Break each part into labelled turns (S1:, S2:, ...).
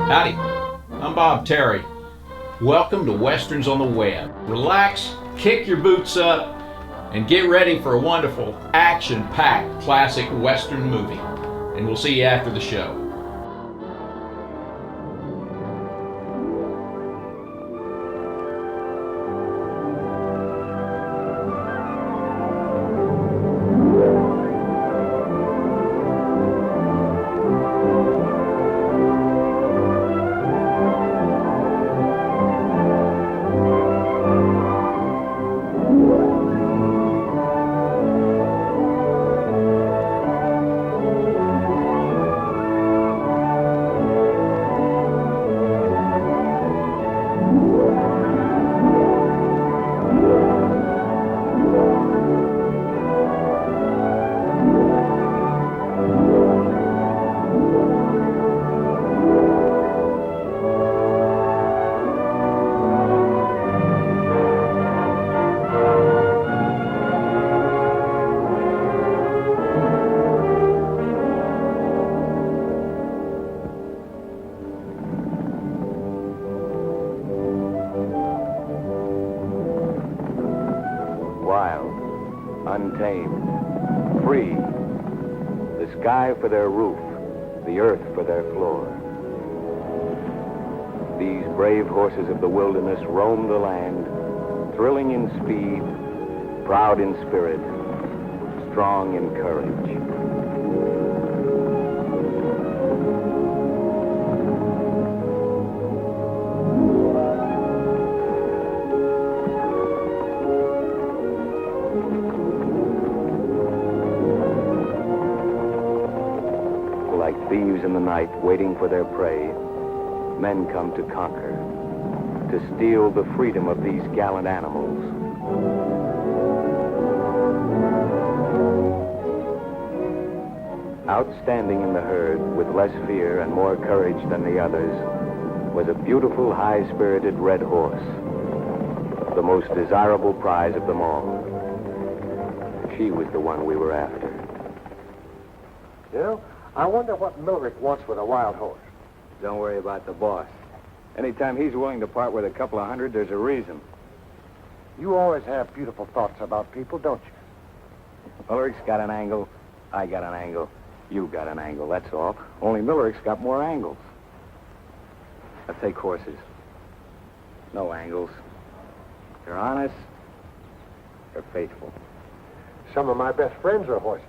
S1: Howdy, I'm Bob Terry. Welcome to Westerns on the Web. Relax, kick your boots up, and get ready for a wonderful, action-packed classic Western movie. And we'll see you after the show.
S2: Untamed, free, the sky for their roof, the earth for their floor. These brave horses of the wilderness roam the land, thrilling in speed, proud in spirit, strong in courage. Like thieves in the night, waiting for their prey, men come to conquer, to steal the freedom of these gallant animals. Outstanding in the herd, with less fear and more courage than the others, was a beautiful, high-spirited red horse, the most desirable prize of them all. She was the one we were after.
S3: You know, I wonder what Millerick wants with a wild horse.
S2: Don't worry about the boss. Anytime he's willing to part with a couple of hundred, there's a reason.
S3: You always have beautiful thoughts about people, don't you?
S2: Millerick's got an angle, I got an angle, you got an angle, that's all. Only Millerick's got more angles. Now take horses. No angles. They're honest. They're faithful.
S3: Some of my best friends are horses.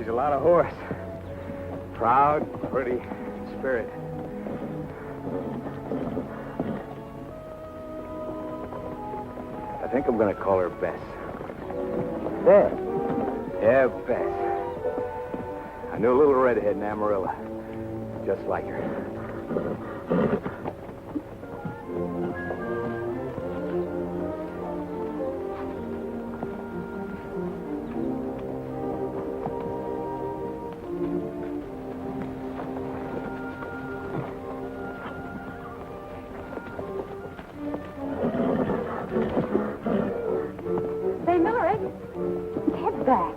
S2: She's a lot of horse. Proud, pretty, spirit. I think I'm gonna call her Bess.
S3: Bess?
S2: Yeah, Bess. I knew a little redhead in Amarillo. Just like her.
S4: Say, Millerick, head back.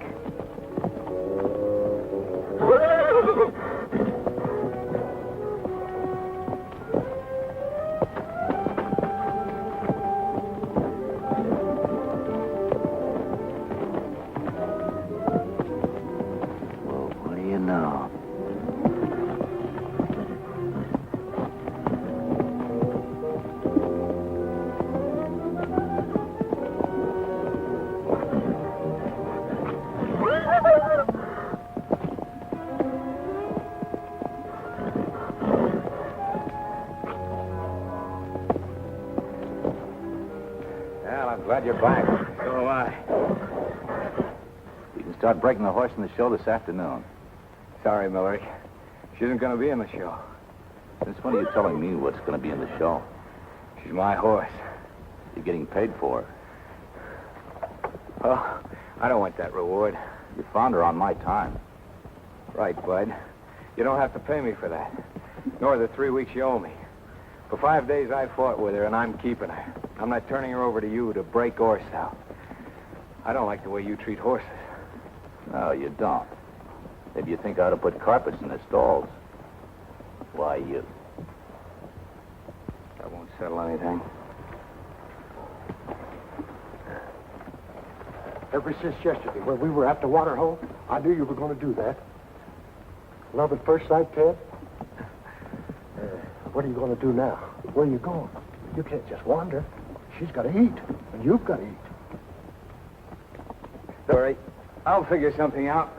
S2: Well, what do you know? Well, I'm glad you're back. So am I.
S5: You can start breaking the horse in the show this afternoon.
S2: Sorry, Millerick. She isn't going to be in the show.
S5: Since when are you telling me what's going to be in the show?
S2: She's my horse.
S5: You're getting paid for her.
S2: Oh, I don't want that reward.
S5: You found her on my time.
S2: Right, Bud. You don't have to pay me for that. Nor the 3 weeks you owe me. For 5 days I fought with her, and I'm keeping her. I'm not turning her over to you to break or sell. I don't like the way you treat horses.
S5: No, you don't. Maybe you think I ought to put carpets in the stalls. Why, you?
S2: That won't settle anything.
S3: Ever since yesterday, when we were at the water hole, I knew you were going to do that. Love at first sight, Ted? What are you going to do now? Where are you going? You can't just wander. She's got to eat, and you've got to eat.
S2: All right. I'll figure something out.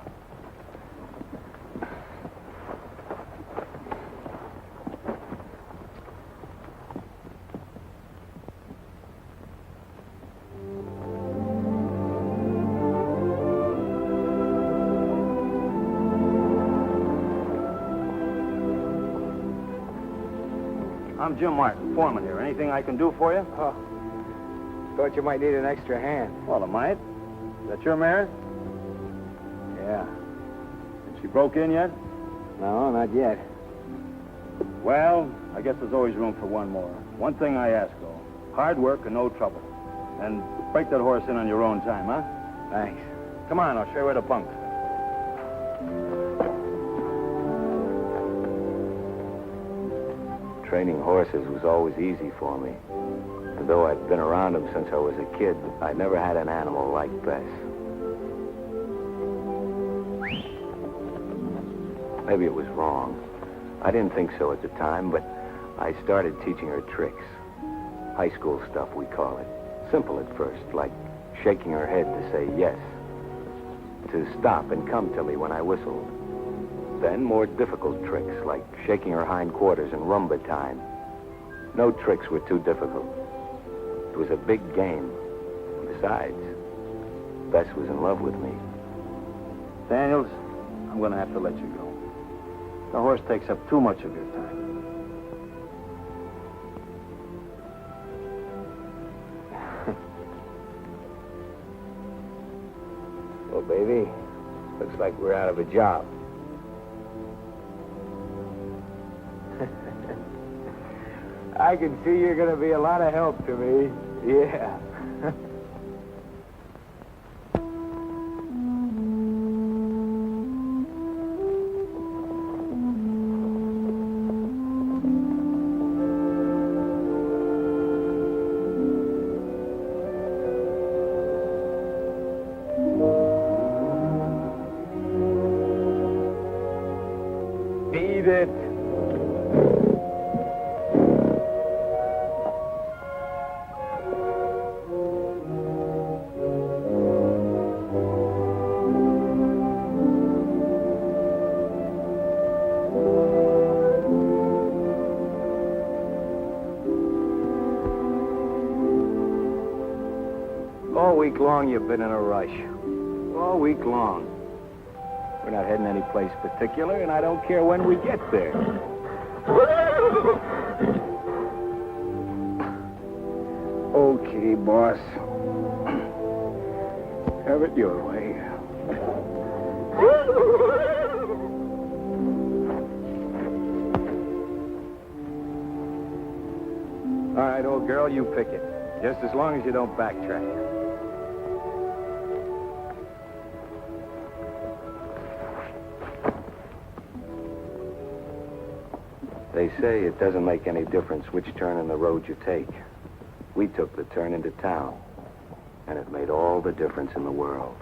S6: I'm Jim Martin, foreman here. Anything I can do for you?
S2: Oh, thought you might need an extra hand.
S6: Well, I might. Is that your mare?
S2: Yeah.
S6: Has she broke in yet?
S2: No, not yet.
S6: Well, I guess there's always room for one more. One thing I ask, though. Hard work and no trouble. And break that horse in on your own time, huh?
S2: Thanks.
S6: Come on, I'll show you where to bunk.
S2: Training horses was always easy for me. And though I'd been around them since I was a kid, I never had an animal like Bess. Maybe it was wrong. I didn't think so at the time, but I started teaching her tricks. High school stuff, we call it. Simple at first, like shaking her head to say yes. To stop and come to me when I whistled. Then more difficult tricks, like shaking her hindquarters in rumba time. No tricks were too difficult. It was a big game. Besides, Bess was in love with me.
S6: Daniels, I'm going to have to let you go. The horse takes up too much of your time.
S2: Well, baby, looks like we're out of a job. I can see you're going to be a lot of help to me. Yeah. Beat it. week long you've been in a rush. All week long. We're not heading any place particular, and I don't care when we get there. Okay, boss. Have it your way. All right, old girl, you pick it. Just as long as you don't backtrack. They say it doesn't make any difference which turn in the road you take. We took the turn into town, and it made all the difference in the world.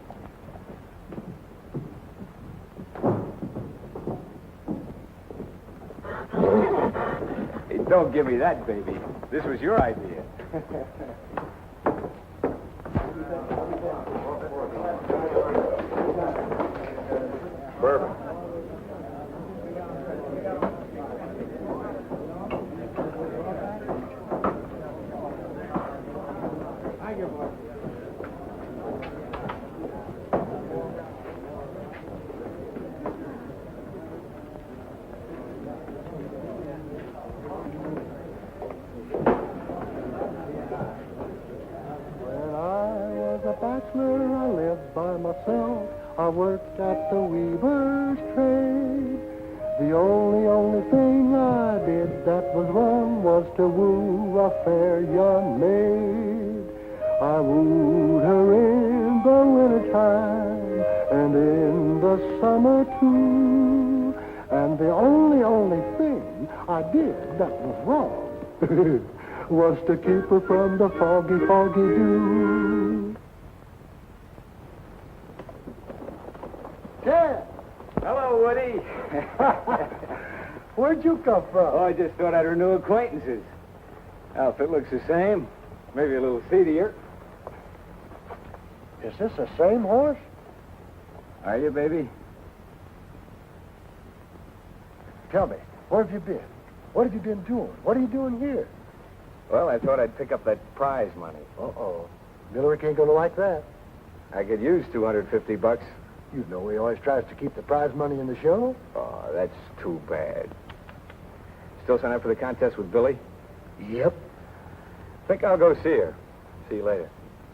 S2: Hey, don't give me that, baby. This was your idea. Bourbon.
S3: Bachelor, I lived by myself. I worked at the weaver's trade. The only thing I did that was wrong was to woo a fair young maid. I wooed her in the wintertime and in the summer too. And the only thing I did that was wrong was to keep her from the foggy dew.
S2: Ted! Hello, Woody.
S3: Where'd you come from?
S2: Oh, I just thought I'd renew acquaintances. Outfit looks the same. Maybe a little seedier.
S3: Is this the same horse?
S2: Are you, baby?
S3: Tell me, where have you been? What have you been doing? What are you doing here?
S2: Well, I thought I'd pick up that prize money.
S3: Uh-oh. Miller ain't gonna like that.
S2: I could use $250.
S3: You know he always tries to keep the prize money in the show.
S2: Oh, that's too bad. Still sign up for the contest with Billy?
S3: Yep.
S2: Think I'll go see her. See you later.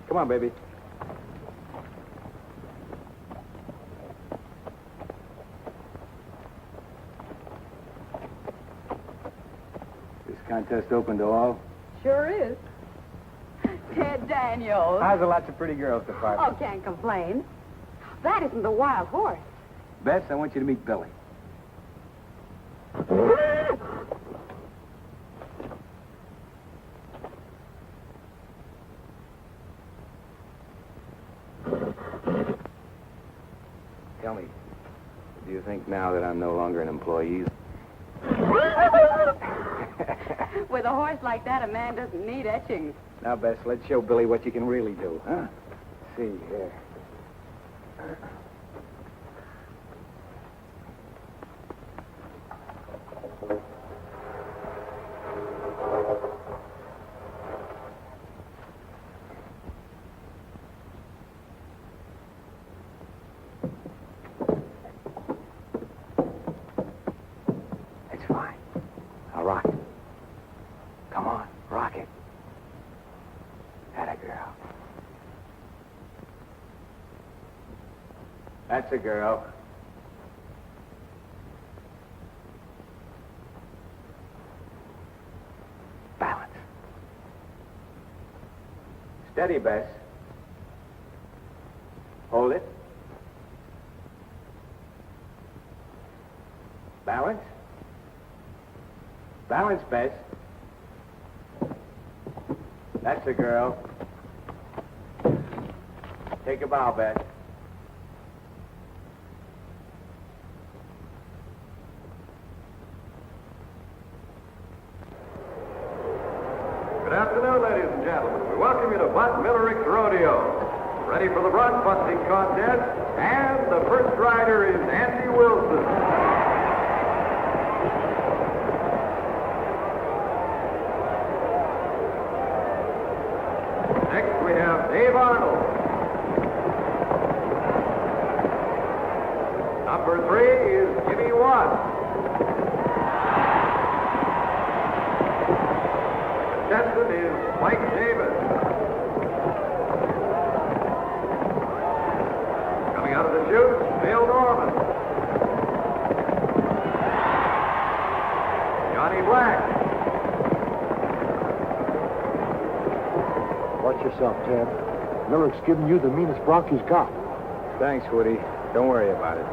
S2: Come on, baby. This contest open to all?
S4: Sure is. Ted Daniels.
S2: How's the lots of pretty girls department?
S4: Oh, can't complain. That isn't the wild horse.
S2: Bess, I want you to meet Billy. Tell me, do you think now that I'm no longer an employee?
S4: With a horse like that, a man doesn't need etchings.
S2: Now, Bess, let's show Billy what you can really do, huh? See here. It's fine. Now rock it. Come on, rock it. Atta girl. That's a girl. Balance. Steady, Bess. Hold it. Balance. Balance, Bess. That's a girl. Take a bow, Bess.
S7: Good afternoon, ladies and gentlemen. We welcome you to Bud Millerick's Rodeo. Ready for the bronc busting contest, and the first rider is Andy Wilson. Next we have Dave Arnold. Number 3 is Jimmy Watts. The contestant is Mike Davis. Coming out of the chute, Bill Norman. Johnny Black.
S3: Watch yourself, Ted. Miller's giving you the meanest bronc he's got.
S2: Thanks, Woody. Don't worry about it.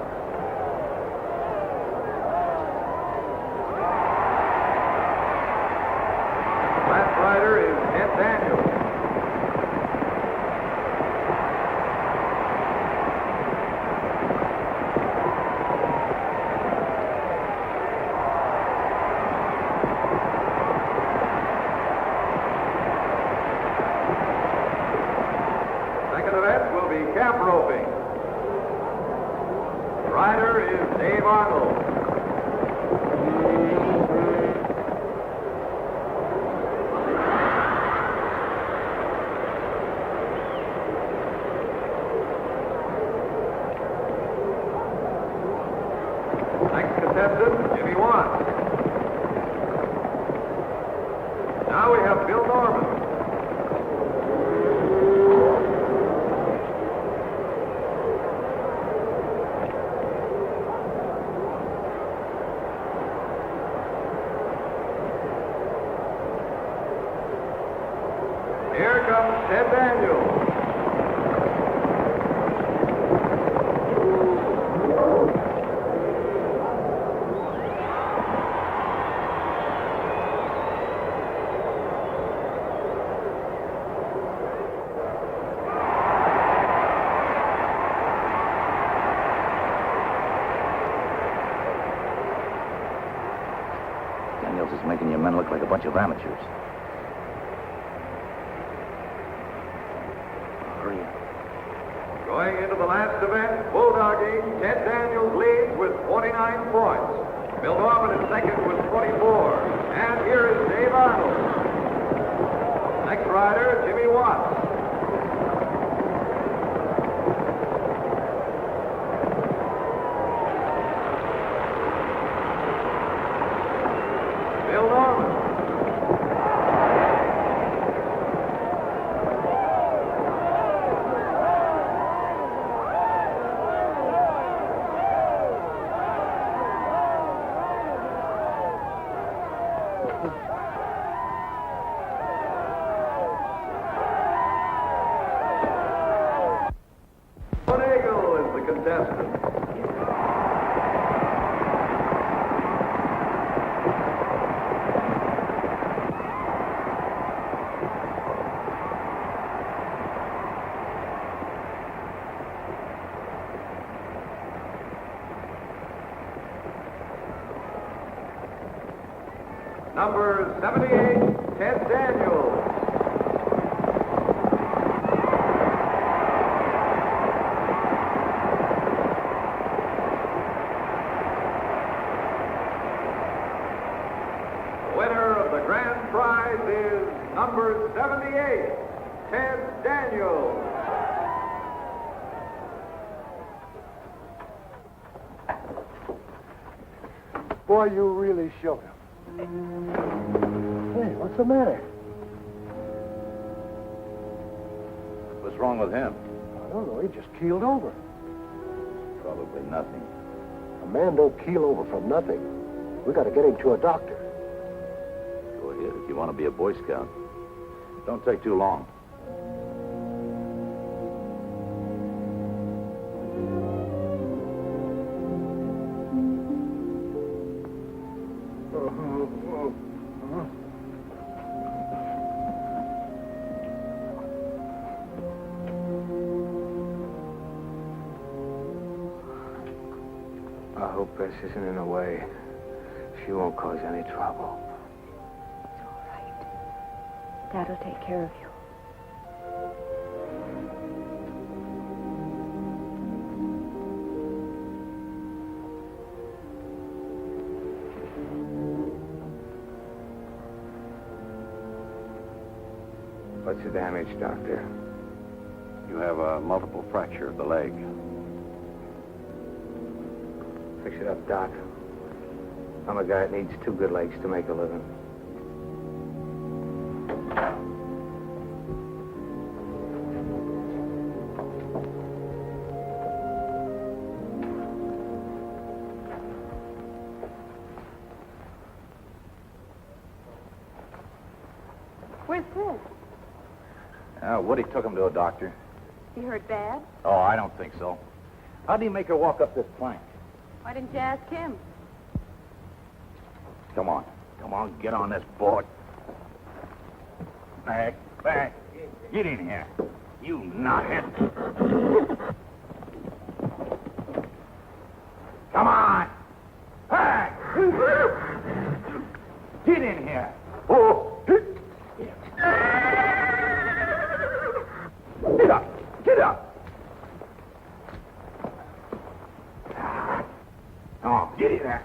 S7: Last rider is Ted Daniels. Second event will be cap roping. The rider is Dave Arnold. Next contestant, Jimmy Watts. Now we have Bill Norman. Here comes Ted Daniels.
S5: Daniels is making your men look like a bunch of amateurs.
S7: Going into the last event, bulldogging, Ted Daniels leads with 49 points. Bill Norman is second with 44. And here is Dave Arnold. Next rider, Jimmy Watts. Bill Norman. Eagle is the contestant. Number 78, Ted Daniels. Winner of the grand prize is number 78, Ted Daniels.
S3: Boy, you really showed him. Hey, what's the matter?
S5: What's wrong with him?
S3: I don't know. He just keeled over.
S5: Probably nothing.
S3: A man don't keel over from nothing. We got to get him to a doctor.
S5: Go ahead if you want to be a Boy Scout. Don't take too long.
S2: I hope Bess isn't in the way. She won't cause any trouble.
S4: It's all right. Dad'll take care of you.
S2: What's the damage, Doctor?
S6: You have a multiple fracture of the leg.
S2: Fix it up, Doc. I'm a guy that needs two good legs to make a living.
S4: Where's Fred?
S5: Woody took him to a doctor.
S4: He hurt bad?
S5: Oh, I don't think so. How'd he make her walk up this plank?
S4: Why didn't you ask him?
S5: Come on. Come on, get on this board. Back. Get in here. You knothead. Come on. Back. Get in here. Oh. Get up. Get up. Oh, get in there.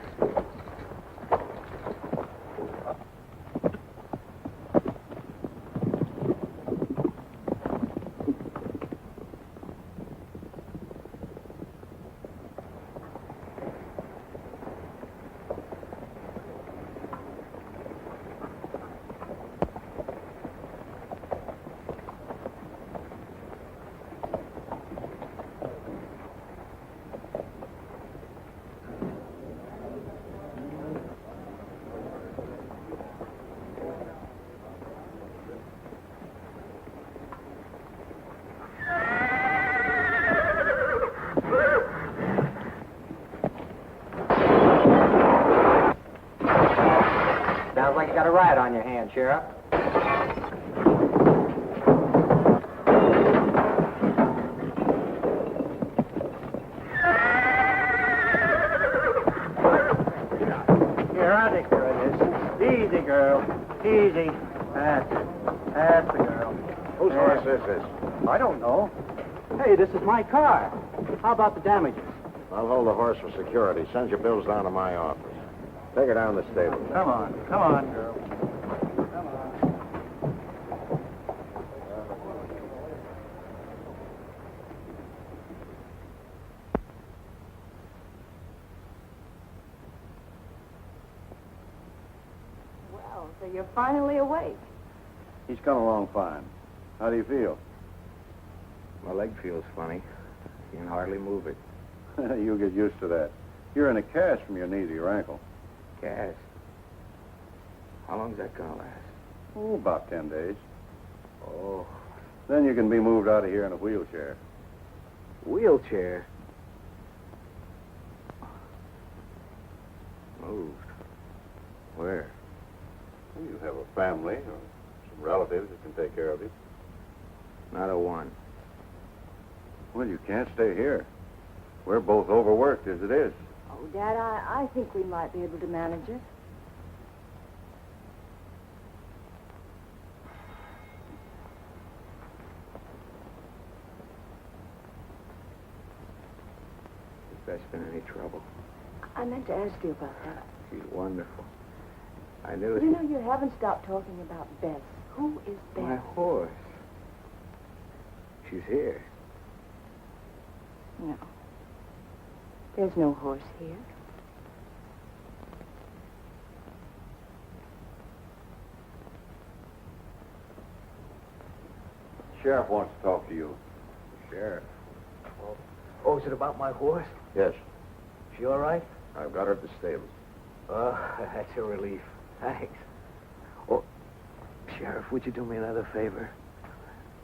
S2: Sounds like you got a riot on your hands, Sheriff.
S3: Here, I'll take care of this. Easy, girl. Easy. That's the girl.
S6: Whose horse is this?
S3: I don't know. Hey, this is my car. How about the damages?
S6: I'll hold the horse for security. Send your bills down to my office. Take her down the stable.
S3: Come on, girl. Come on.
S4: Well, so you're finally awake.
S6: He's coming along fine. How do you feel?
S2: My leg feels funny. You can hardly move it.
S6: You'll get used to that. You're in a cast from your knee to your ankle.
S2: Gas. How long's that gonna last?
S6: Oh, about 10 days.
S2: Oh,
S6: Then you can be moved out of here in a wheelchair.
S2: wheelchair. Moved. Where?
S6: You have a family or some relatives that can take care of you.
S2: Not a one.
S6: Well, you can't stay here. We're both overworked as it is.
S4: Oh, Dad, I think we might be able to manage it.
S2: If that's been any trouble.
S4: I meant to ask you about that.
S2: She's wonderful. I knew it.
S4: You know, you haven't stopped talking about Bess. Who is Bess?
S2: My horse. She's here.
S4: No. There's no horse here.
S6: Sheriff wants to talk to you.
S2: Sheriff. Oh, is it about my horse?
S6: Yes.
S2: She all right?
S6: I've got her at the stables.
S2: Oh, that's a relief. Thanks. Oh, Sheriff, would you do me another favor?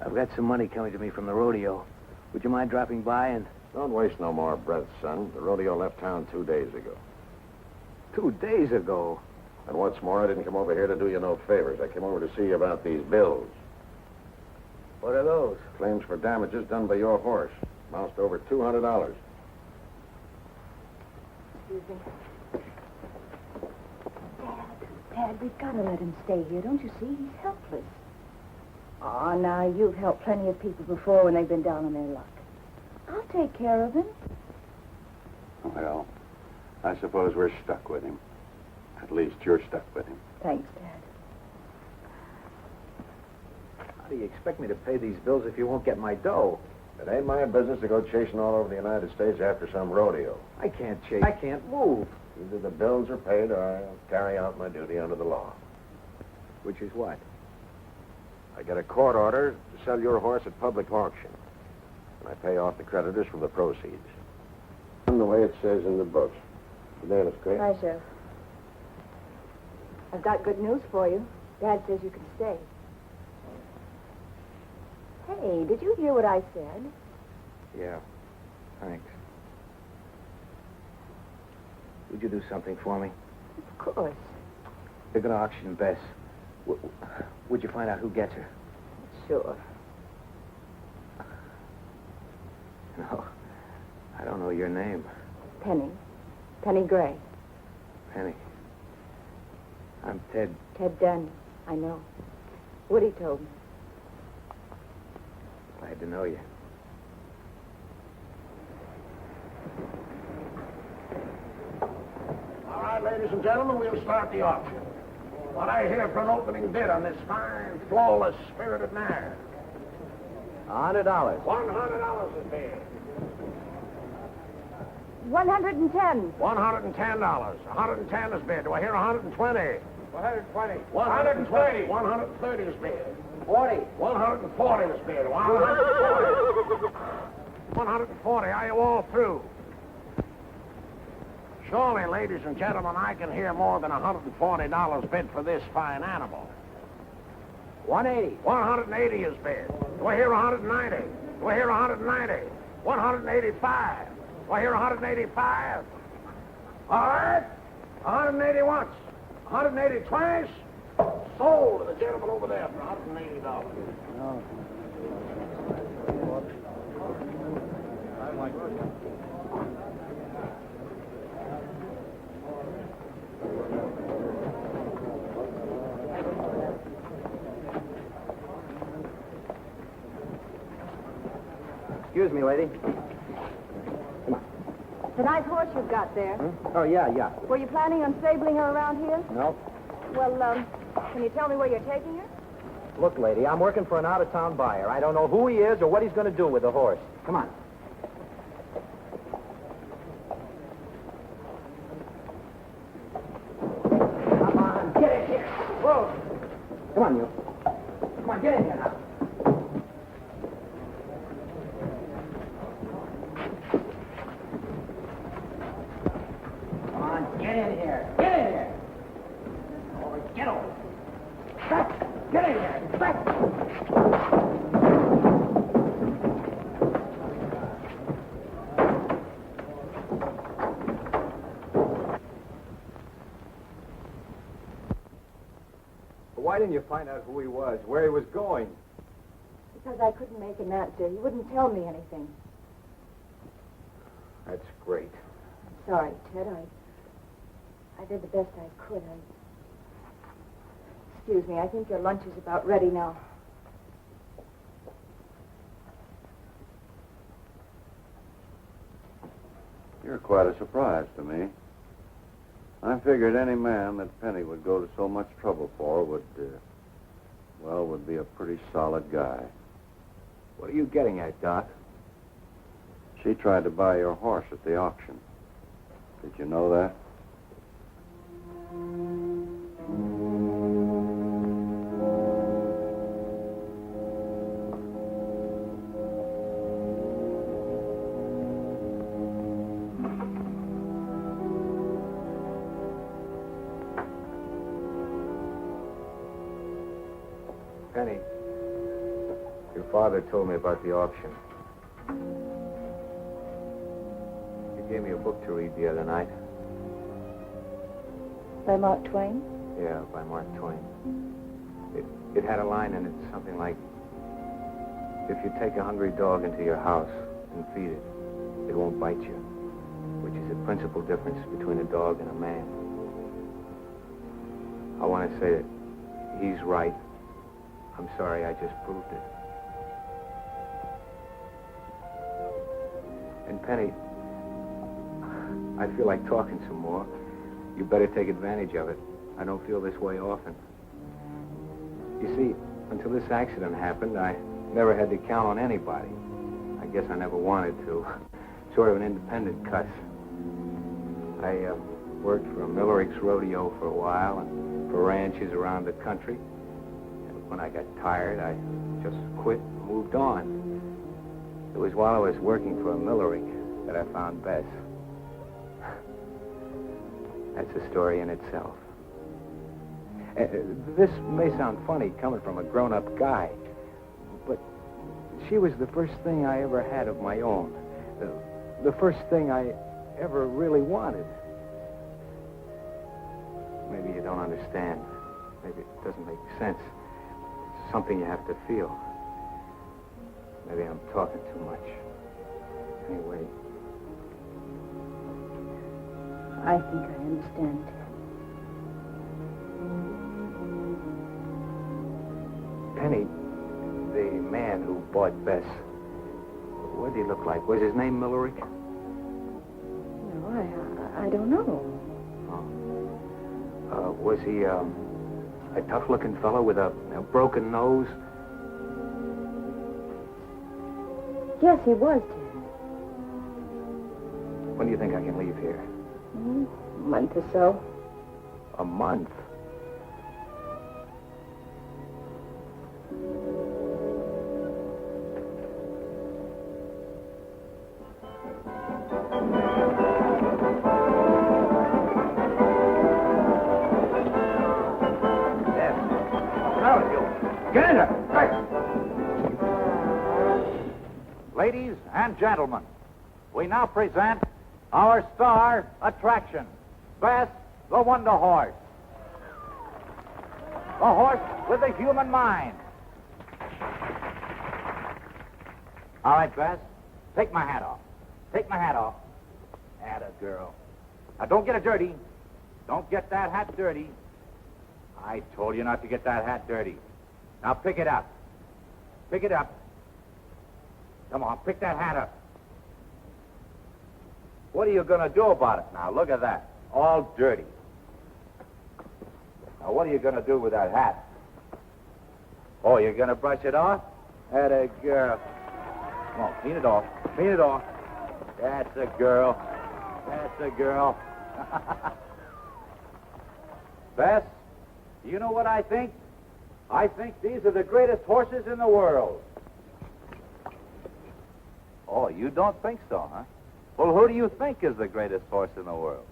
S2: I've got some money coming to me from the rodeo. Would you mind dropping by and...
S6: Don't waste no more breath, son. The rodeo left town 2 days ago.
S2: 2 days ago?
S6: And what's more, I didn't come over here to do you no favors. I came over to see you about these bills.
S2: What are those?
S6: Claims for damages done by your horse. Amounts to over $200.
S4: Excuse me. Dad, we've got to let him stay here. Don't you see? He's helpless. Oh, now, you've helped plenty of people before when they've been down on their luck. I'll take care of him.
S6: Well, I suppose we're stuck with him. At least you're stuck with him.
S4: Thanks, Dad.
S2: How do you expect me to pay these bills if you won't get my dough?
S8: It ain't my business to go chasing all over the United States after some rodeo.
S2: I can't chase. I can't move.
S8: Either the bills are paid or I'll carry out my duty under the law.
S2: Which is what?
S8: I get a court order to sell your horse at public auction. And I pay off the creditors from the proceeds. The way it says in the books. Good day, Miss Gray.
S4: Hi, Sheriff. I've got good news for you. Dad says you can stay. Hey, did you hear what I said?
S2: Yeah. Thanks. Would you do something for me?
S4: Of course.
S2: They're going to auction Bess. Would you find out who gets her?
S4: Sure.
S2: No. I don't know your name.
S4: Penny. Penny Gray.
S2: Penny. I'm Ted.
S4: Ted Daniels. I know. Woody told me.
S2: Glad to know you.
S9: All right, ladies and gentlemen, we'll start the auction. What I hear for an opening bid on this fine, flawless, spirited mare?
S2: $100.
S9: $100 is bid.
S4: 110.
S9: $110. 110 is bid. Do I hear 120?
S2: 120.
S9: 130. 130 is bid.
S2: 40.
S9: 140 is bid. 140. 140. Are you all through? Surely, ladies and gentlemen, I can hear more than $140 bid for this fine animal.
S2: 180.
S9: 180 is bid. Do I hear 190? Do I hear 190? 185. Do I hear 185? All right. 180 once. 180 twice. Sold to the gentleman over there for $180.
S2: No. Excuse me, lady. Come on.
S4: The nice horse you've got there.
S2: Oh, yeah.
S4: Were you planning on stabling her around here?
S2: No.
S4: Well, can you tell me where you're taking her?
S2: Look, lady, I'm working for an out-of-town buyer. I don't know who he is or what he's going to do with the horse. Come on. Come on, get in here. Whoa. Come on, you. Come on, get in here now. Come on, get in here. Get in here. Over, get over. Back. Get in here. Back. Why didn't you find out who he was, where he was going?
S4: Because I couldn't make an answer. He wouldn't tell me anything.
S2: That's great.
S4: Sorry, Ted. I did the best I could. Excuse me. I think your lunch is about ready now.
S8: You're quite a surprise to me. I figured any man that Penny would go to so much trouble for would be a pretty solid guy.
S2: What are you getting at, Doc?
S8: She tried to buy your horse at the auction. Did you know that?
S2: Penny, your father told me about the auction. He gave me a book to read the other night.
S4: By Mark Twain?
S2: Yeah, by Mark Twain. It had a line in it, something like, if you take a hungry dog into your house and feed it, it won't bite you, which is the principal difference between a dog and a man. I want to say that he's right. I'm sorry I just proved it. And Penny, I feel like talking some more. You better take advantage of it. I don't feel this way often. You see, until this accident happened, I never had to count on anybody. I guess I never wanted to. Sort of an independent cuss. I worked for a Millerick's rodeo for a while and for ranches around the country. And when I got tired, I just quit and moved on. It was while I was working for a Millerick that I found Bess. That's a story in itself. This may sound funny coming from a grown-up guy, but she was the first thing I ever had of my own. The first thing I ever really wanted. Maybe you don't understand. Maybe it doesn't make sense. It's something you have to feel. Maybe I'm talking too much. Anyway,
S4: I think I understand, Ted.
S2: Penny, the man who bought Bess, what did he look like? Was his name Millerick?
S4: No, I don't know.
S2: Was he a tough-looking fellow with a broken nose?
S4: Yes, he was, Ted.
S2: When do you think I can leave here?
S4: A month or so.
S2: A month?
S9: Get in there! Ladies and gentlemen, we now present our star attraction, Bess the Wonder Horse. The horse with a human mind. All right, Bess, take my hat off. Take my hat off. Atta girl. Now, don't get it dirty. Don't get that hat dirty. I told you not to get that hat dirty. Now, pick it up. Pick it up. Come on, pick that hat up. What are you going to do about it now? Look at that. All dirty. Now, what are you going to do with that hat? Oh, you're going to brush it off? Atta girl. Come on, clean it off. Clean it off. That's a girl. That's a girl. Bess, you know what I think? I think these are the greatest horses in the world. Oh, you don't think so, huh? Well, who do you think is the greatest horse in the world?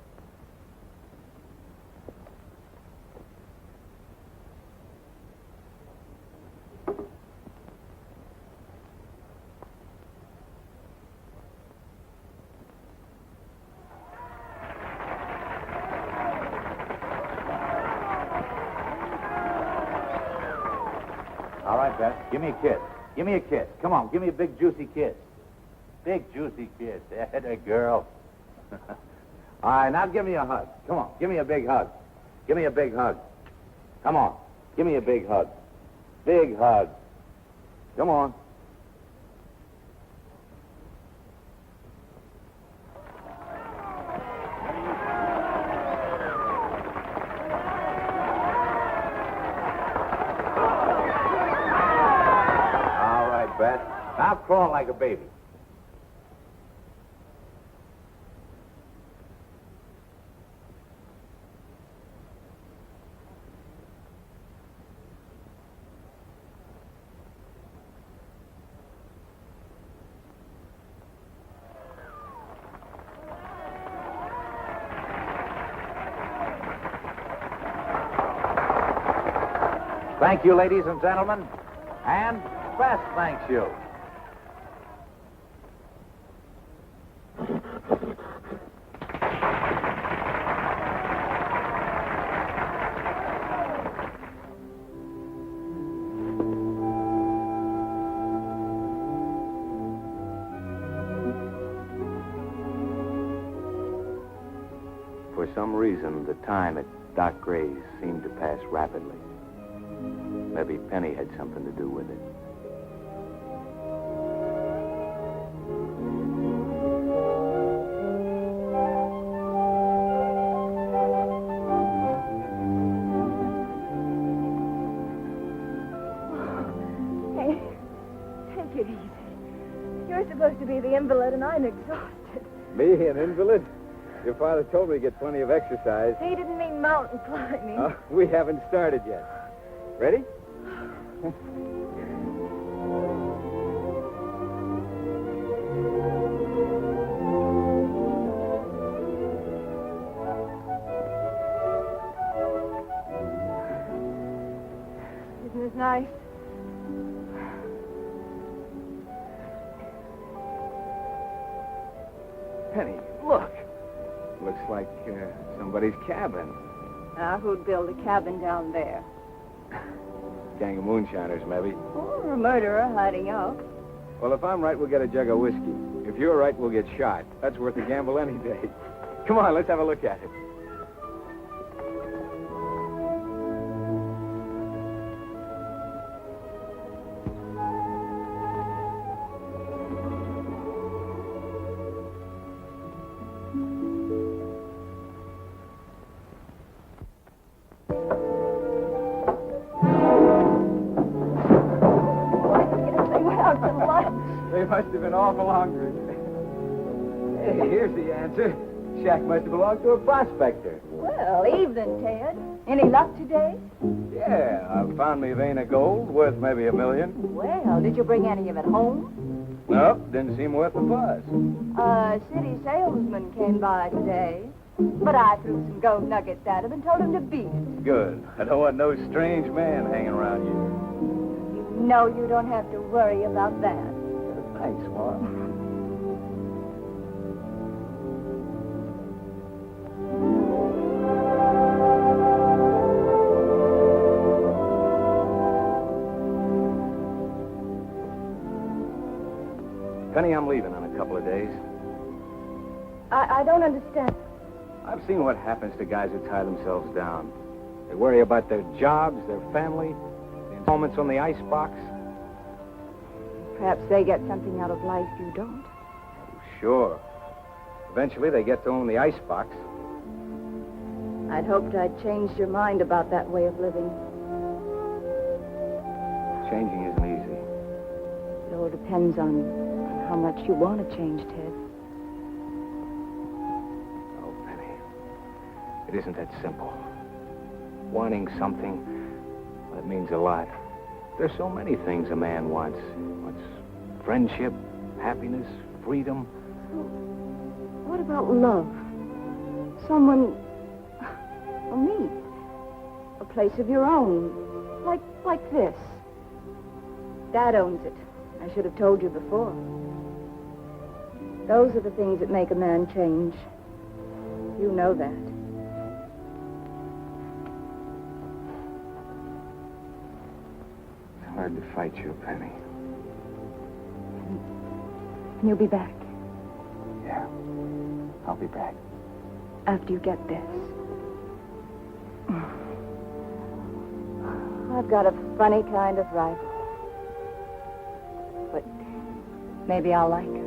S9: All right, Beth, give me a kiss. Give me a kiss. Come on, give me a big, juicy kiss. Big, juicy kiss. Atta girl. All right, now give me a hug. Come on, give me a big hug. Give me a big hug. Come on, give me a big hug. Big hug. Come on. All right, Beth. Now crawl like a baby. Thank you, ladies and gentlemen, and Bess thanks you.
S2: For some reason, the time at Doc Gray's seemed to pass rapidly. Maybe Penny had something to do with it.
S4: Hey, take it easy. You're supposed supposed to be the invalid, and I'm exhausted.
S2: Me, an invalid? Your father told me to get plenty of exercise.
S4: He didn't mean mountain climbing.
S2: We haven't started yet. Ready?
S4: Isn't this nice?
S2: Penny, look. Looks like somebody's cabin.
S4: Now, who'd build a cabin down there?
S2: Gang of moonshiners, maybe.
S4: Or a murderer hiding out.
S2: Well, if I'm right, we'll get a jug of whiskey. If you're right, we'll get shot. That's worth a gamble any day. Come on, let's have a look at it. They must have been awful hungry. Hey, here's the answer. Shack must have belonged to a prospector.
S4: Well, evening, Ted. Any luck today?
S2: Yeah, I found me a vein of gold worth maybe $1 million.
S4: Well, did you bring any of it home?
S2: Nope, didn't seem worth the fuss.
S4: A city salesman came by today. But I threw some gold nuggets at him and told him to beat it.
S2: Good. I don't want no strange man hanging around you.
S4: No, you don't have to worry about that.
S2: Thanks, Mom. Penny, I'm leaving in a couple of days.
S4: I don't understand.
S2: I've seen what happens to guys who tie themselves down. They worry about their jobs, their family, the installments on the icebox.
S4: Perhaps they get something out of life you don't.
S2: Sure. Eventually, they get to own the icebox.
S4: I'd hoped I'd changed your mind about that way of living.
S2: Changing isn't easy.
S4: It all depends on how much you want to change, Ted.
S2: Oh, Penny. It isn't that simple. Wanting something, that means a lot. There's so many things a man wants. Wants friendship, happiness, freedom.
S4: What about love? Someone... or me. A place of your own. Like this. Dad owns it. I should have told you before. Those are the things that make a man change. You know that.
S2: It's hard to fight you, Penny.
S4: And you'll be back
S2: Yeah. I'll be back.
S4: after you get this. I've got a funny kind of rival. But maybe I'll like her.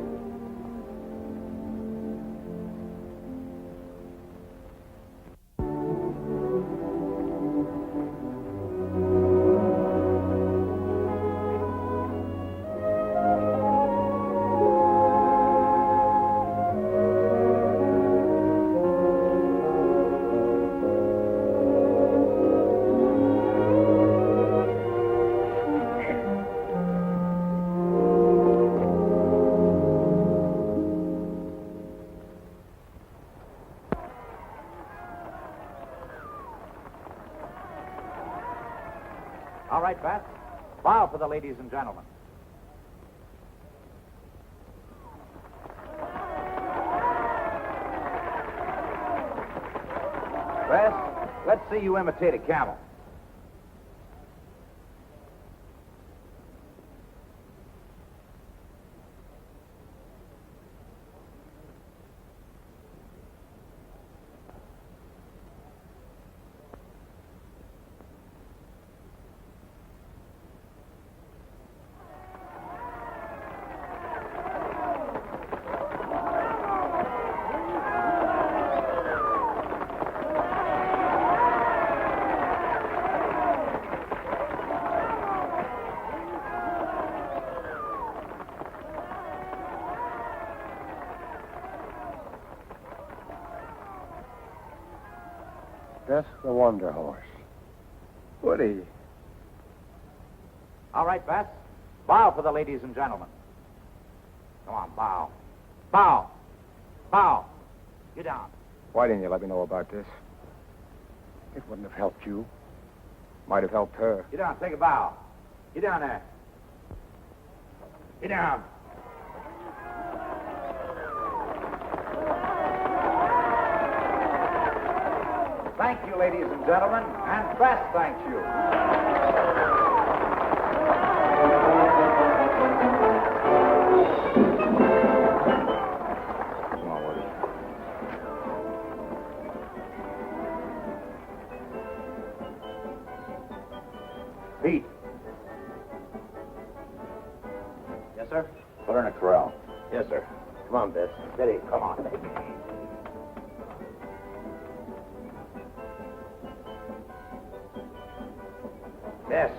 S5: All right, Bess. Bow for the ladies and gentlemen. Bess, let's see you imitate a camel.
S3: Bess, the Wonder Horse.
S9: Woody. All right, Bess. Bow for the ladies and gentlemen. Come on, bow. Bow. Bow. Get down.
S6: Why didn't you let me know about this? It wouldn't have helped you. Might have helped her.
S9: Get down. Take a bow. Get down there. Get down. Thank you, ladies and gentlemen, and Bess thanks you.
S6: Come on, Woody.
S9: Pete. Yes, sir?
S5: Put her in a corral.
S9: Yes, sir.
S2: Come on, Bess. Steady.
S9: Come on. Bess,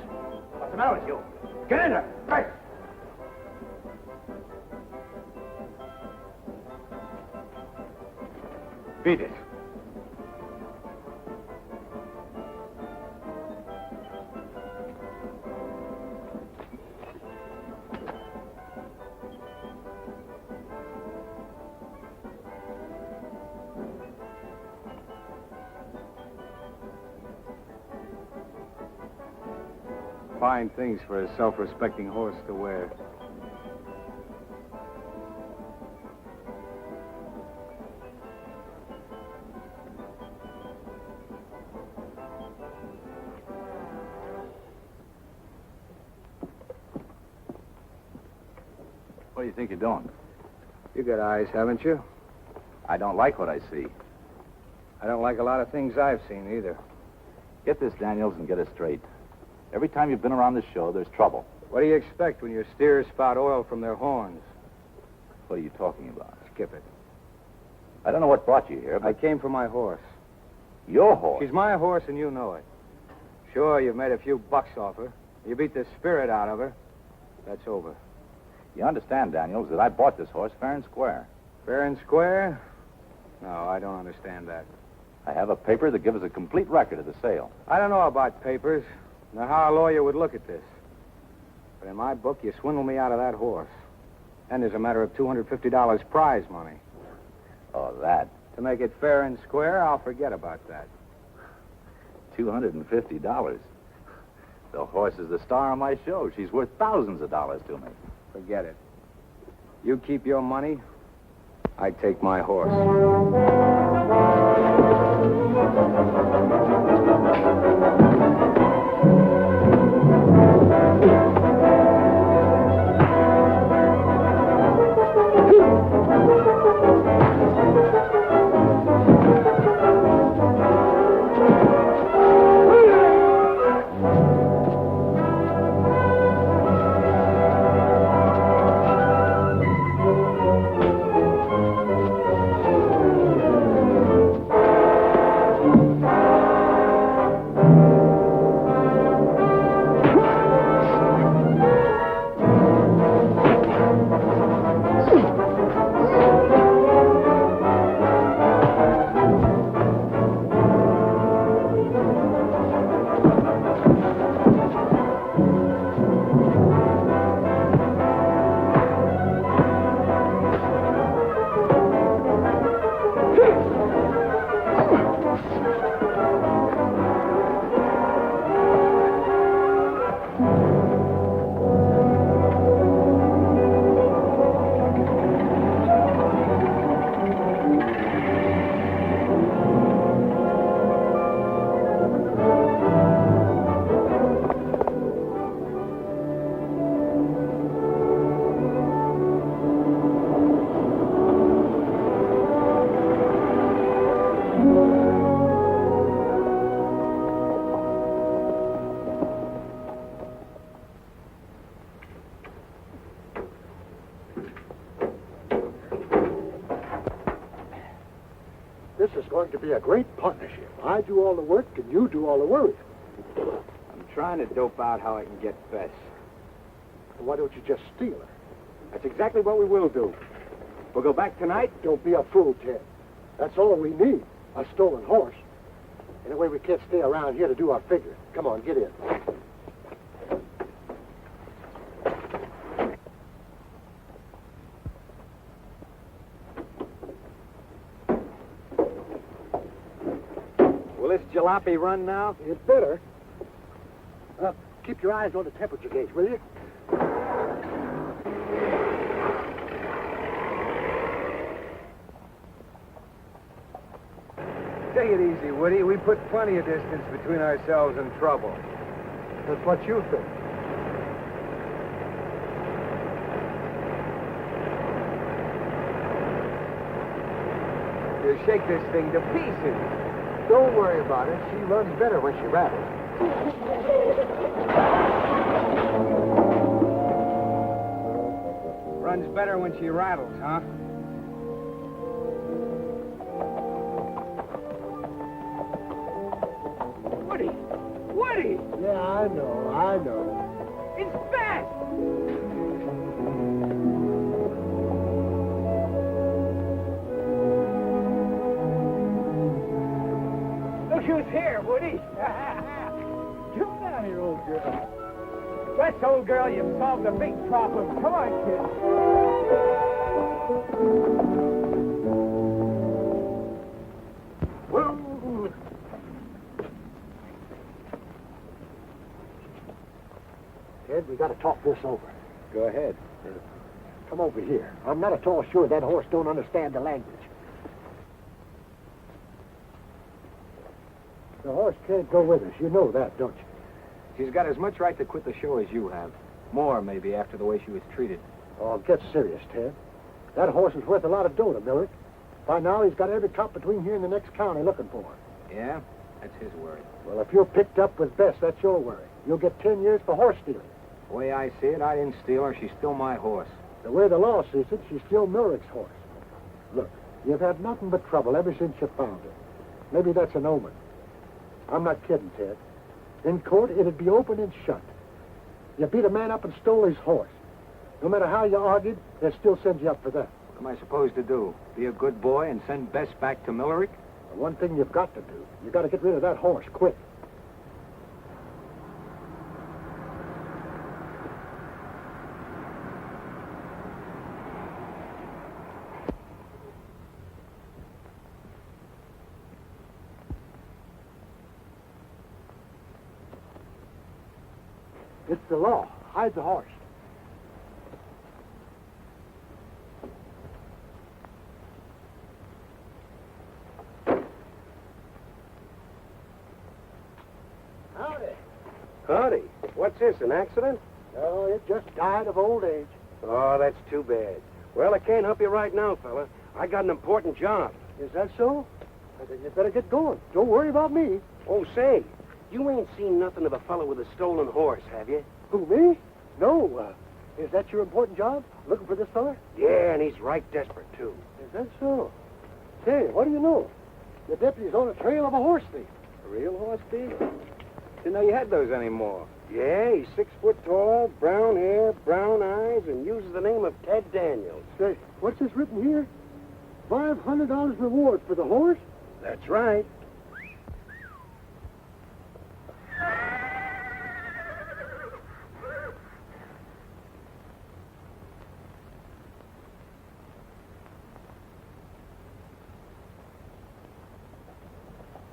S9: what's the matter with you? Get in there. Right.
S6: Beat it. Fine things for a self-respecting horse to wear.
S5: What do you think you're doing?
S6: You got eyes, haven't you?
S5: I don't like what I see.
S6: I don't like a lot of things I've seen either.
S5: Get this, Daniels, and get it straight. Every time you've been around this show, there's trouble.
S6: What do you expect when your steers spout oil from their horns?
S5: What are you talking about?
S6: Skip it.
S5: I don't know what brought you here,
S6: I
S5: but
S6: came for my horse.
S5: your horse.
S6: She's my horse, and you know it. Sure, you've made a few bucks off her. You beat the spirit out of her. That's over.
S5: You understand, Daniels, that I bought this horse fair and square.
S6: Fair and square? No, I don't understand that.
S5: I have a paper that gives a complete record of the sale.
S6: I don't know about papers, nor how a lawyer would look at this. But in my book, you swindled me out of that horse. And there's a matter of $250 prize money.
S5: Oh, that.
S6: To make it fair and square, I'll forget about that.
S5: $250. The horse is the star of my show. She's worth thousands of dollars to me.
S6: Forget it. You keep your money, I take my horse.
S3: This is going to be a great partnership. I do all the work and you do all the worry.
S6: I'm trying to dope out how I can get Bess.
S3: Why don't you just steal her?
S6: That's exactly what we will do. We'll go back tonight.
S3: Don't be a fool, Ted. That's all we need. A stolen horse. Anyway, we can't stay around here to do our figure. Come on, get in.
S6: Will this jalopy run now?
S3: It better. Keep your eyes on the temperature gauge, will you?
S6: Take it easy, Woody. We put plenty of distance between ourselves and trouble.
S3: That's what you think.
S6: You shake this thing to pieces.
S3: Don't worry about it. She runs better when she rattles.
S6: Runs better when she rattles, huh? Woody! Woody!
S3: Yeah, I know.
S6: It's Bess! Look who's here, Woody! Come down here, old girl. Bess, old girl, you've solved a big problem. Come on, kid.
S3: Ted, we got to talk this over.
S6: Go ahead.
S3: Come over here. I'm not at all sure that horse don't understand the language. The horse can't go with us. You know that, don't you?
S6: She's got as much right to quit the show as you have. More, maybe, after the way she was treated.
S3: Oh, get serious, Ted. That horse is worth a lot of dough to Millard. By now, he's got every cop between here and the next county looking for him.
S6: Yeah? That's his worry.
S3: Well, if you're picked up with Bess, that's your worry. You'll get 10 years for horse stealing.
S6: The way I see it, I didn't steal her. She's still my horse.
S3: The way the law sees it, she's still Millerick's horse. Look, you've had nothing but trouble ever since you found her. Maybe that's an omen. I'm not kidding, Ted. In court, it'd be open and shut. You beat a man up and stole his horse. No matter how you argued, they'd still send you up for that.
S6: What am I supposed to do? Be a good boy and send Bess back to Millerick?
S3: The one thing you've got to do, you got to get rid of that horse quick. It's the law. Hide the horse. Howdy.
S8: Howdy. What's this, an accident?
S3: No, it just died of old age.
S8: Oh, that's too bad. Well, I can't help you right now, fella. I got an important job.
S3: Is that so? I think you better get going. Don't worry about me.
S8: Oh, say, you ain't seen nothing of a fellow with a stolen horse, have you?
S3: Who, me? No. Is that your important job? Looking for this fella?
S8: Yeah, and he's right desperate, too.
S3: Is that so? Say, what do you know? The deputy's on the trail of a horse thief.
S6: A real horse thief? Didn't know you had those anymore.
S8: Yeah, he's 6 foot tall, brown hair, brown eyes, and uses the name of Ted Daniels.
S3: Say, what's this written here? $500 reward for the horse?
S8: That's right.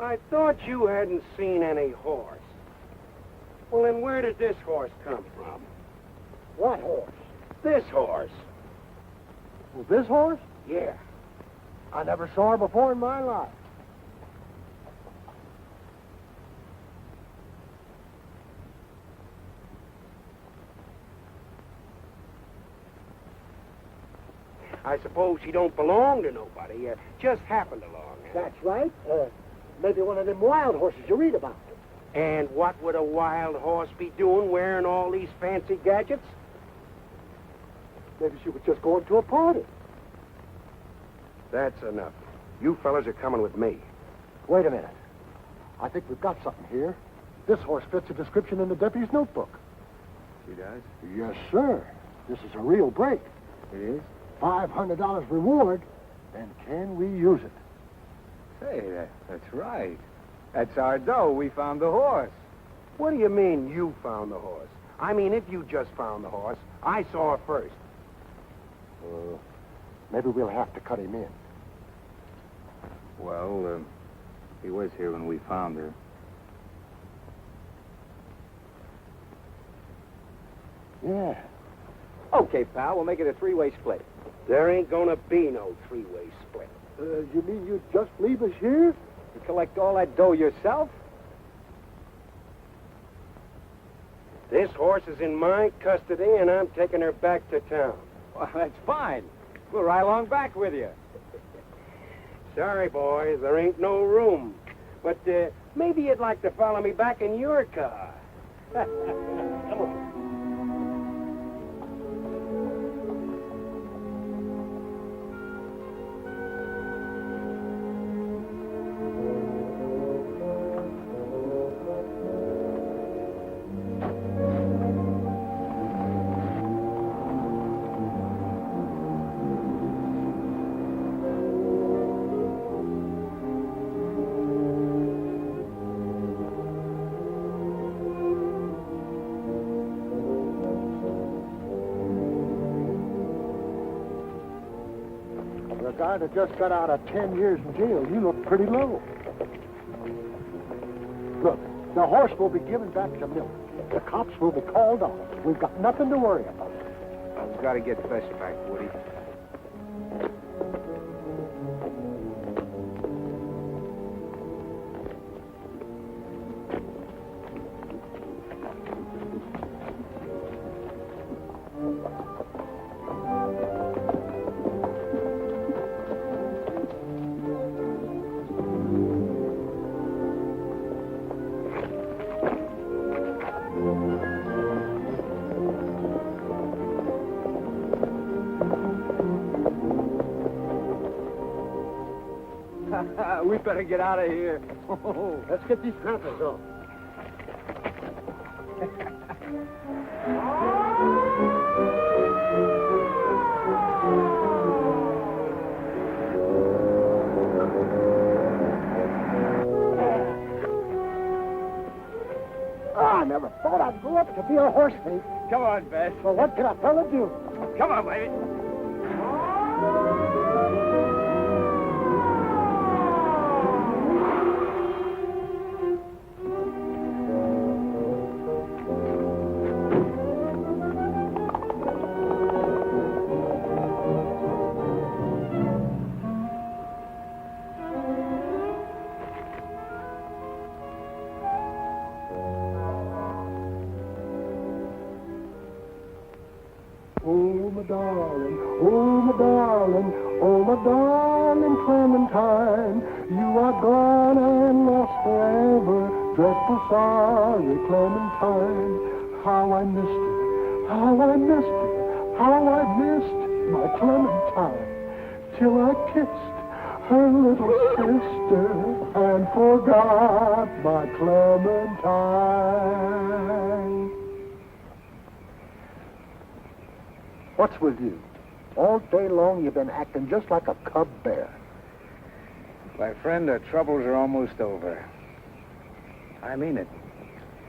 S8: I thought you hadn't seen any horse. Well, then where did this horse come from?
S3: What horse?
S8: This horse.
S3: Well, this horse?
S8: Yeah.
S3: I never saw her before in my life.
S8: I suppose she don't belong to nobody. Just happened along.
S3: That's right. Maybe one of them wild horses you read about.
S8: And what would a wild horse be doing wearing all these fancy gadgets?
S3: Maybe she was just going to a party.
S8: That's enough. You fellas are coming with me.
S3: Wait a minute. I think we've got something here. This horse fits a description in the deputy's notebook.
S6: She does?
S3: Yes, sir. This is a real break.
S6: It is?
S3: $500 reward. And can we use it?
S6: Say, that's right. That's our dough. We found the horse.
S9: What do you mean you found the horse? I mean, if you just found the horse, I saw it first.
S3: Maybe we'll have to cut him in.
S5: Well, he was here when we found her.
S3: Yeah.
S6: Okay, pal, we'll make it a three-way split.
S9: There ain't gonna be no three-way split.
S3: You mean you just leave us here?
S6: You collect all that dough yourself?
S9: This horse is in my custody, and I'm taking her back to town.
S6: Well, that's fine. We'll ride along back with you.
S9: Sorry, boys, there ain't no room. But maybe you'd like to follow me back in your car. Come on.
S3: For a guy that just got out of 10 years in jail, you look pretty low. Look, the horse will be given back to Miller. The cops will be called off. We've got nothing to worry about.
S6: We've got to get Bess back, Woody. We better get out of here.
S3: Let's get these trappers off. I never thought I'd grow up to be a horse thief.
S6: Come on, Bess.
S3: Well, what can a fella do?
S6: Come on, baby.
S3: Oh, my darling, oh, my darling, oh, my darling Clementine, you are gone and lost forever, dreadful sorry Clementine. How I missed you, how I missed you, how I missed my Clementine, till I kissed her little sister and forgot my Clementine. What's with you? All day long you've been acting just like a cub bear.
S6: My friend, our troubles are almost over. I mean it.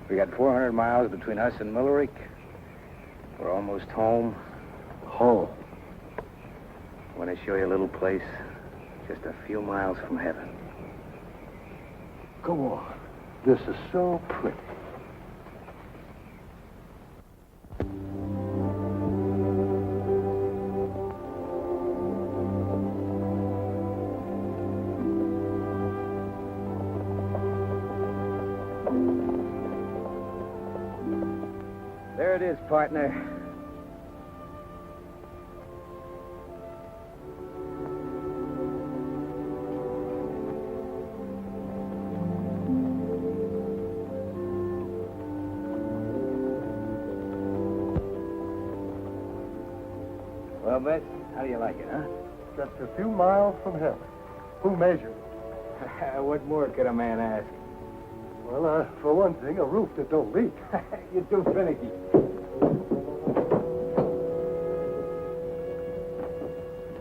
S6: We got 400 miles between us and Millerick. We're almost home.
S3: Home?
S6: I want to show you a little place just a few miles from heaven.
S3: Go on. This is so pretty.
S6: There it is, partner. Well, Bess, how do you like it, huh?
S3: Just a few miles from heaven. Who measured?
S6: What more could a man ask?
S3: Well, for one thing, a roof that don't leak.
S6: You're too finicky.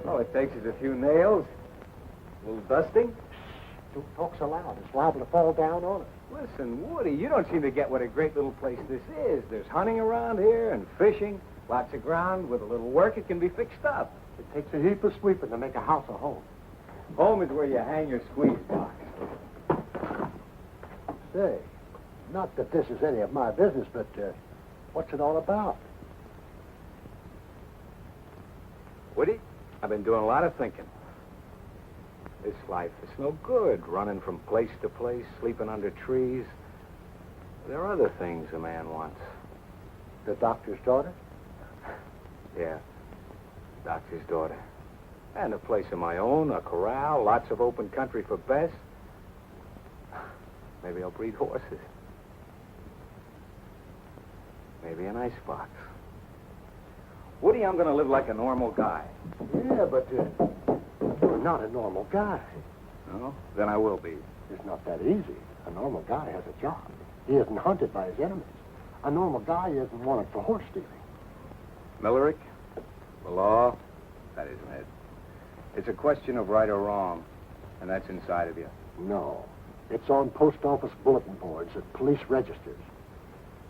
S6: All it takes is a few nails, a little dusting.
S3: Don't talk so loud. It's liable to fall down on us.
S6: Listen, Woody, you don't seem to get what a great little place this is. There's hunting around here and fishing. Lots of ground. With a little work, it can be fixed up.
S3: It takes a heap of sweeping to make a house a home.
S6: Home is where you hang your squeeze box.
S3: Say, not that this is any of my business, but what's it all about?
S2: Woody, I've been doing a lot of thinking. This life is no good, running from place to place, sleeping under trees. There are other things a man wants.
S3: The doctor's daughter?
S2: Yeah, doctor's daughter. And a place of my own, a corral, lots of open country for Bess. Maybe I'll breed horses. Maybe an icebox.
S6: Woody, I'm going to live like a normal guy.
S3: Yeah, but you're not a normal guy.
S2: No? Then I will be.
S3: It's not that easy. A normal guy has a job. He isn't hunted by his enemies. A normal guy isn't wanted for horse stealing.
S2: Millerick, the law, that isn't it. It's a question of right or wrong, and that's inside of you.
S3: No. It's on post office bulletin boards at police registers.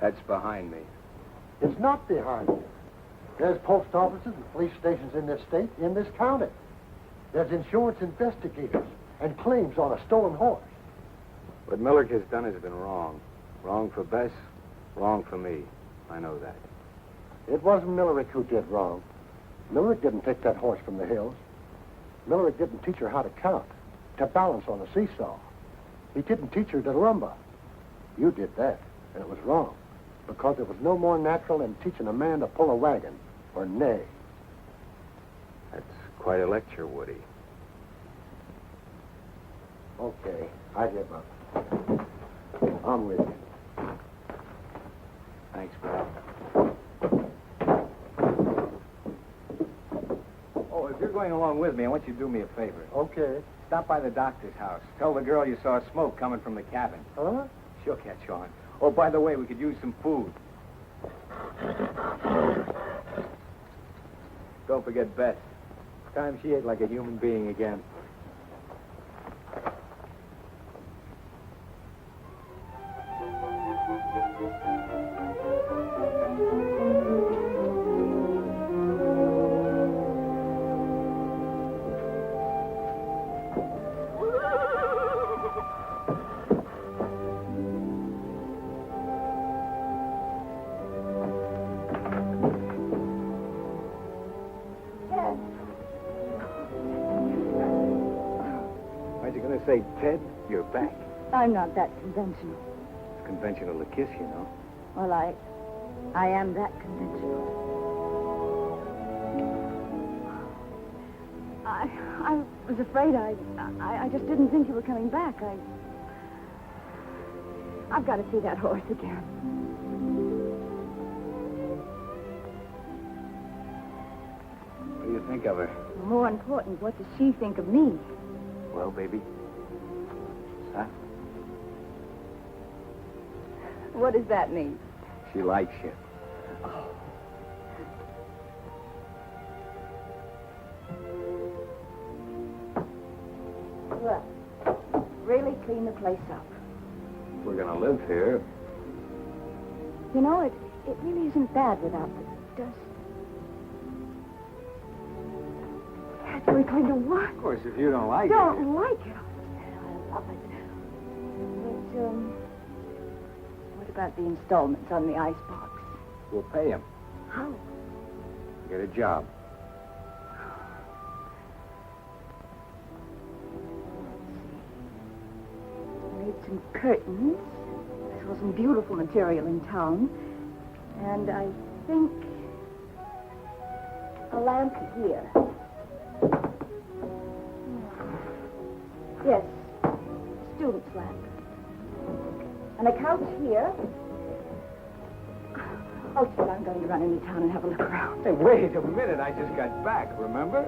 S2: That's behind me.
S3: It's not behind you. There's post offices and police stations in this state, in this county. There's insurance investigators and claims on a stolen horse.
S2: What Millerick has done has been wrong. Wrong for Bess, wrong for me. I know that.
S3: It wasn't Millerick who did wrong. Millerick didn't take that horse from the hills. Millerick didn't teach her how to count, to balance on a seesaw. He didn't teach her to lumber. You did that, and it was wrong, because it was no more natural than teaching a man to pull a wagon or neigh.
S2: That's quite a lecture, Woody.
S3: Okay, I give up. I'm with you.
S2: Thanks, Brad.
S6: Oh, if you're going along with me, I want you to do me a favor.
S3: Okay.
S6: Stop by the doctor's house. Tell the girl you saw smoke coming from the cabin.
S3: Huh?
S6: She'll catch on. Oh, by the way, we could use some food. Don't forget Bess. It's time she ate like a human being again. Say, Ted, you're back.
S4: I'm not that conventional.
S2: It's conventional to kiss, you know.
S4: Well, I am that conventional. I was afraid I just didn't think you were coming back. I've got to see that horse again.
S2: What do you think of her?
S4: More important, what does she think of me?
S2: Well, baby. Huh?
S4: What does that mean?
S2: She likes you.
S4: Well, really clean the place up.
S2: We're gonna live here.
S4: You know, it really isn't bad without the dust. That's we're going to what?
S6: Of course, if you don't like
S4: Don't like it? I love it. But, what about the installments on the icebox?
S2: We'll pay him.
S4: How?
S2: Get a job.
S4: Made some curtains. Saw some beautiful material in town. And I think a lamp here. Yes, student's lamp. And a couch here. Oh, Ted, I'm going to run into town and have a look around.
S6: Hey, wait a minute. I just got back, remember?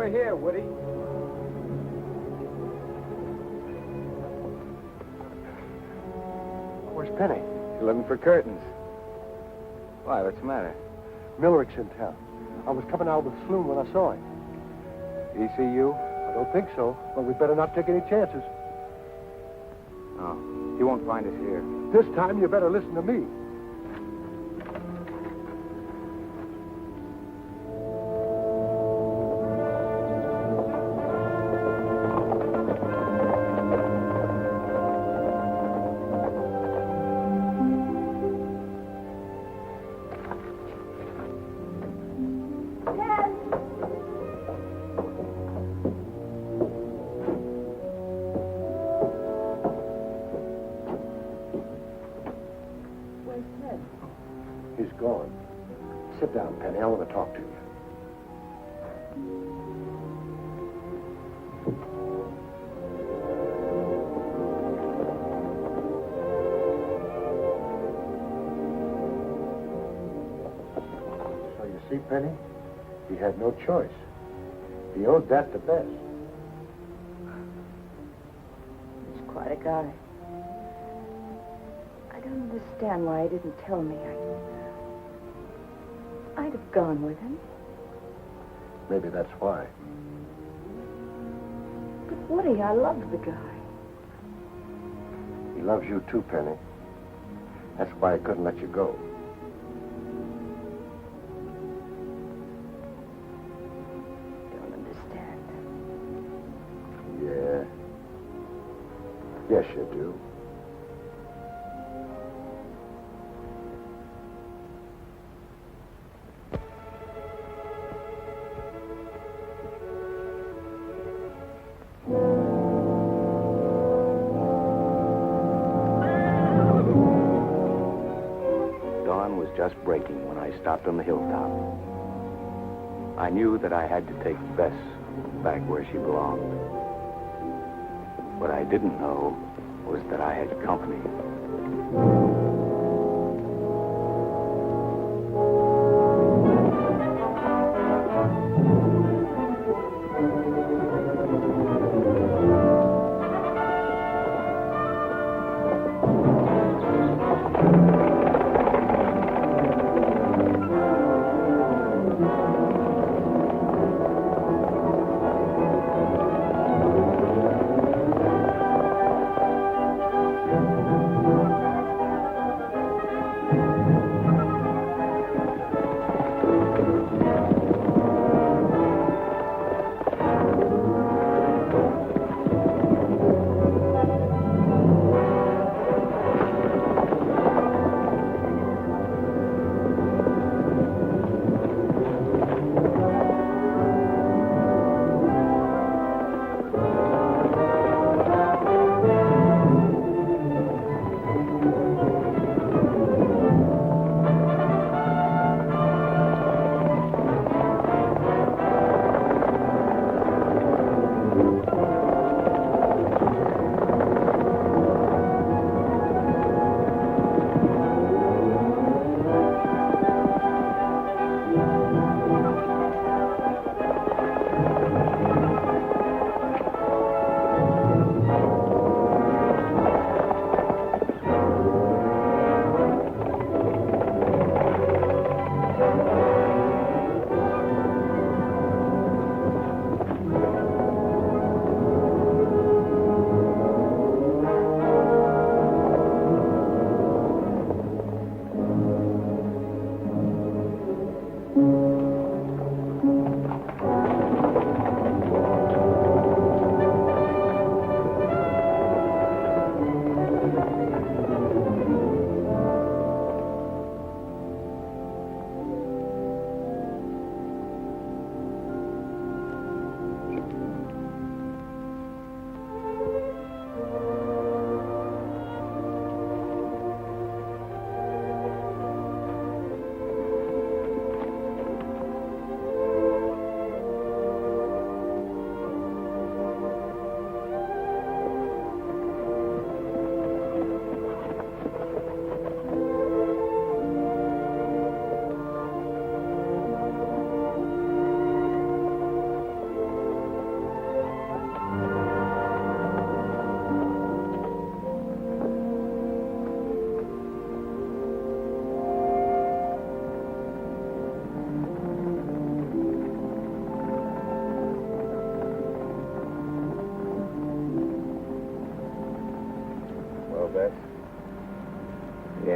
S6: over here, Woody.
S2: Where's Penny? You're looking for curtains. Why, what's the matter?
S3: Millerick's in town. I was coming out of the saloon when I saw him.
S2: Did he see you?
S3: I don't think so, but we better not take any chances.
S2: No. He won't find us here.
S3: This time, you better listen to me. He's gone. Sit down, Penny. I want to talk to you. So you see, Penny, he had no choice. He owed that to Bess.
S4: He's quite a guy. I don't understand why he didn't tell me. I'd have gone with him.
S3: Maybe that's why.
S4: But Woody, I love the guy.
S3: He loves you too, Penny. That's why he couldn't let you go.
S4: Don't understand.
S3: Yeah. Yes, you do.
S2: Dawn was just breaking when I stopped on the hilltop. I knew that I had to take Bess back where she belonged. What I didn't know was that I had company.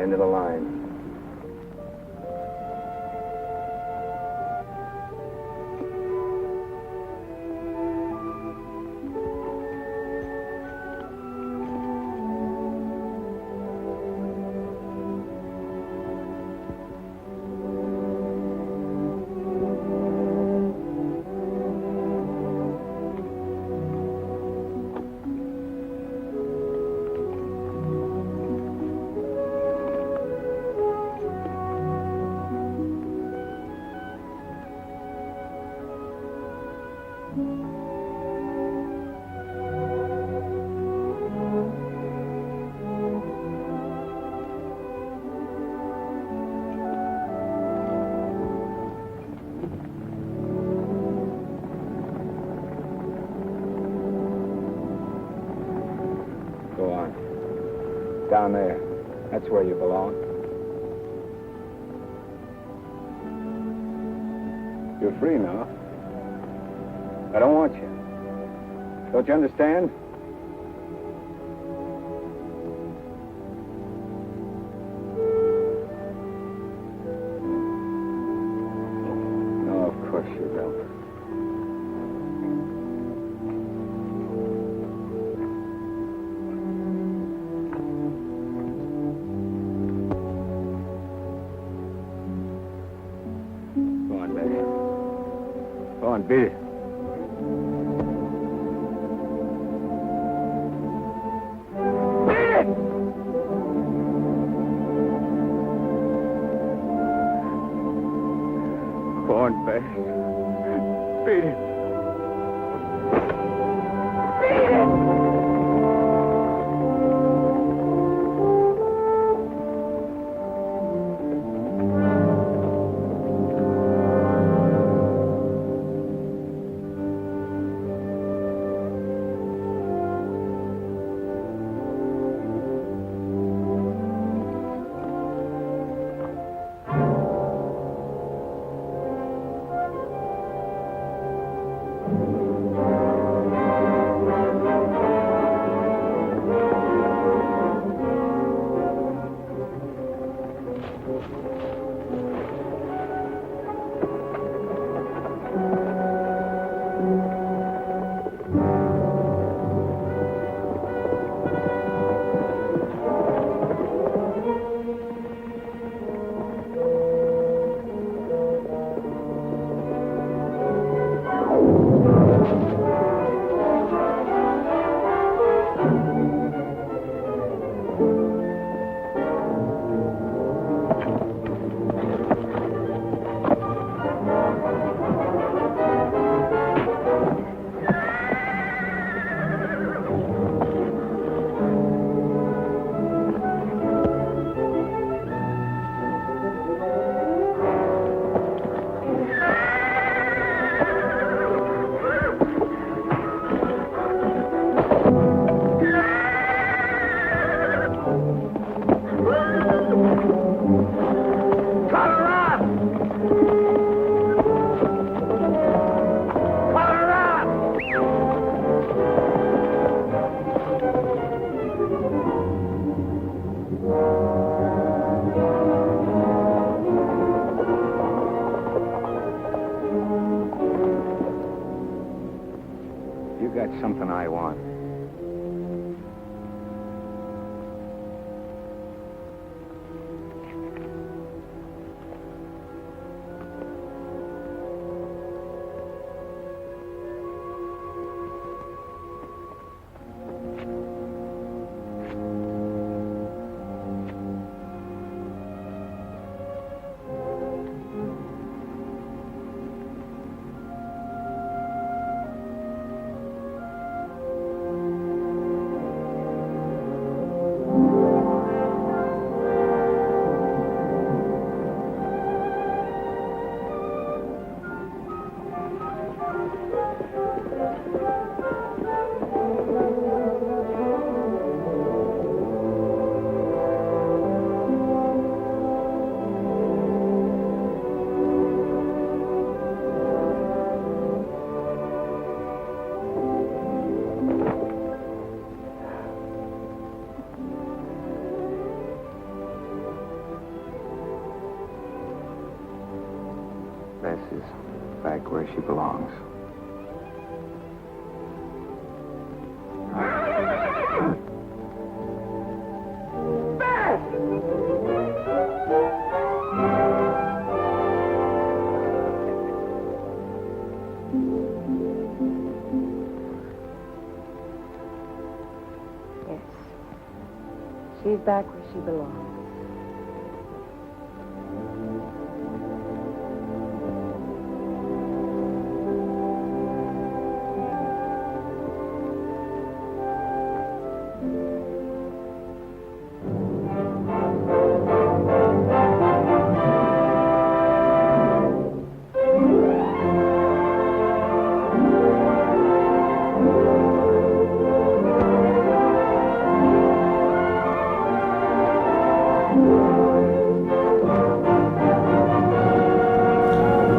S2: end of the line. Go on. Down there. That's where you belong. You're free now. I don't want you. Don't you understand? No, of course you don't. Go on, Bess. Go on, beat it. Go on, Bess. Beat it. Beat it! You got something I want. is back where she belongs.
S4: Yes. She's back where she belongs.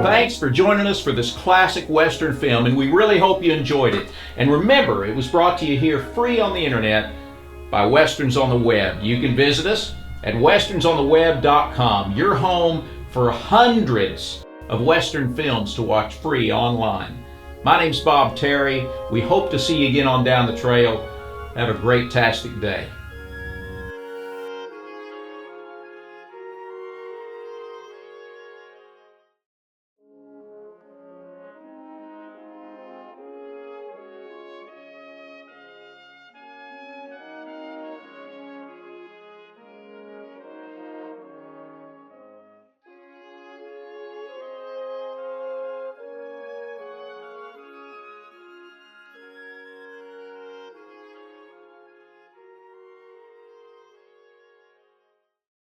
S1: Thanks for joining us for this classic Western film, and we really hope you enjoyed it. And remember, it was brought to you here free on the internet by Westerns on the Web. You can visit us at westernsontheweb.com, your home for hundreds of Western films to watch free online. My name's Bob Terry. We hope to see you again on Down the Trail. Have a great-tastic day.